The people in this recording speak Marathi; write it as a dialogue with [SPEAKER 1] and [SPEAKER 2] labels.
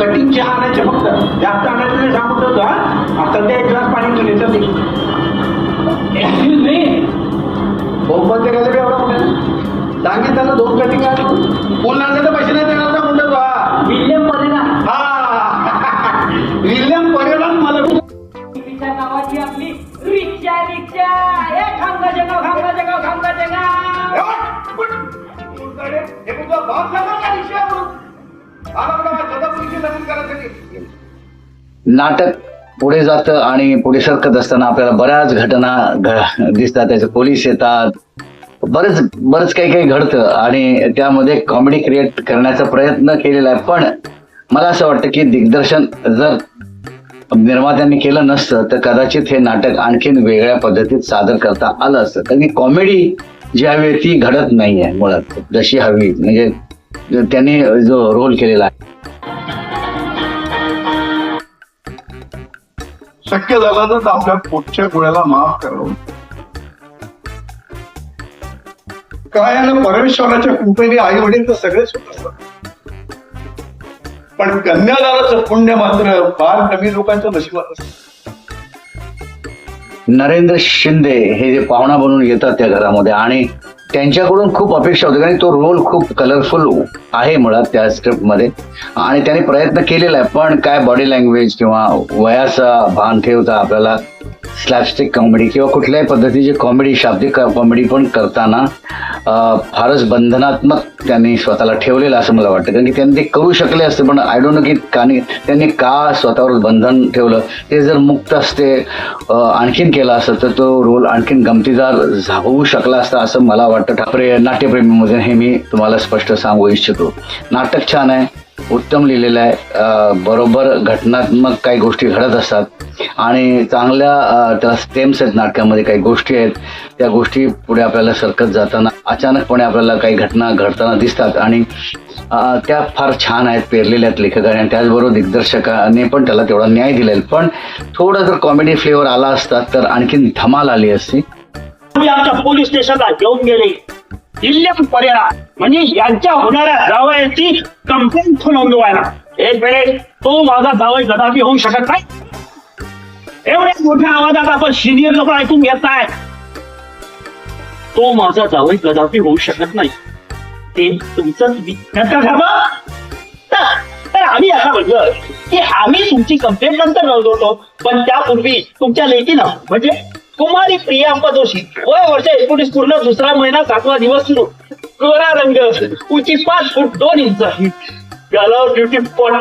[SPEAKER 1] कटिंग चहा आणायचे फक्त, जास्त आणायचं नाही सांगत होतो. हा सध्या एक ग्लास पाणी घेऊन येतं मी. एक्सक्यूज मी, बोंबते काय एवढा म्हणत सांगितलं 2 कटिंग आण. फुल लागले तर पैसे नाही देणार ना म्हणतो. हा
[SPEAKER 2] विल्यम परेरा.
[SPEAKER 1] हा विल्यम परेरा. मला
[SPEAKER 2] नावाची आपली रिक्षा रिक्षा हे खामगाचे गाव खामगाचे गाव खामगाचे गाव.
[SPEAKER 1] हे तुझा बाप सांगा का रिक्षा म्हणून?
[SPEAKER 3] नाटक पुढे जातं आणि पुढे सरकत असताना आपल्याला बऱ्याच घटना दिसतात. त्याचे पोलीस येतात, बरंच काही घडतं आणि त्यामध्ये कॉमेडी क्रिएट करण्याचा प्रयत्न केलेला आहे. पण मला असं वाटतं की दिग्दर्शन जर निर्मात्यांनी केलं नसतं तर कदाचित हे नाटक आणखीन वेगळ्या पद्धतीत सादर करता आलं असतं. कारण की कॉमेडी जी हवी ती घडत नाहीये मुळात जशी हवी. म्हणजे त्यांनी जो रोल केलेला आहे,
[SPEAKER 4] शक्य झालं तर आपल्या पुढच्या गुन्ह्याला माफ करावं. काय आहे ना, परमेश्वराच्या कृपेने आई वडील तर सगळेच होत असतात, पण कन्यादानाचं पुण्य मात्र फार कमी लोकांच्या नशिबात असतं.
[SPEAKER 3] नरेंद्र शिंदे हे जे पाहुणा बनून येतात त्या घरामध्ये आणि त्यांच्याकडून खूप अपेक्षा होती कारण तो रोल खूप कलरफुल आहे मुळात त्या स्क्रिप्टमध्ये आणि त्यांनी प्रयत्न केलेला आहे. पण काय बॉडी लँग्वेज किंवा वयाचा भान ठेवता आपल्याला स्लॅपस्टिक कॉमेडी किंवा कुठल्याही पद्धतीची कॉमेडी, शाब्दिक कॉमेडी पण करताना फारच बंधनात्मक त्यांनी स्वतःला ठेवलेलं असं मला वाटतं. कारण की त्यांनी ते करू शकले असते, पण आय डोंट नो की त्यांनी का स्वतःवर बंधन ठेवलं. ते जर मुक्त असते आणखीन केला असतं तर तो रोल आणखीन गमतीदार होऊ शकला असता असं मला वाटतं. ठाकरे नाट्यप्रेमीमध्ये हे मी तुम्हाला स्पष्ट सांगू इच्छितो. नाटक छान आहे, उत्तम लिहिलेलं आहे, बरोबर घटनात्मक काही गोष्टी घडत असतात आणि चांगल्या त्याला स्टेम्स आहेत नाटकामध्ये. काही गोष्टी आहेत त्या गोष्टी पुढे आपल्याला सरकत जाताना अचानकपणे आपल्याला काही घटना घडताना दिसतात आणि त्या फार छान आहेत, पेरलेल्या आहेत लेखकाने आणि त्याचबरोबर दिग्दर्शकाने पण त्याला तेवढा न्याय दिलेला. पण थोडा जर कॉमेडी फ्लेवर आला असता तर आणखीन धमाल आली असती.
[SPEAKER 5] मी आमच्या पोलीस स्टेशनला घेऊन गेले. विल्यम परेरा म्हणजे यांच्या होणाऱ्या जावयाची कंप्लेंट नोंदवायला. एक वेळेस तो माझा जावई कदापि होऊ शकत नाही. एवढ्या मोठ्या आवाजात आपण सिनियर लोक ऐकून घेताय. तो माझा जावई कदापि होऊ शकत नाही. ते तुमचं तर आम्ही असं म्हटलं की आम्ही तुमची कंप्लेंट नंतर नोंदवतो, पण त्यापूर्वी तुमच्या लेकीला म्हणजे कुमारी प्रियांका जोशी वय वर्ष 19 पूर्ण 2रा महिना 7वा दिवस सुरू, गोरा रंग, उंची 5 फूट 2 इंच, ड्युटी स्पॉट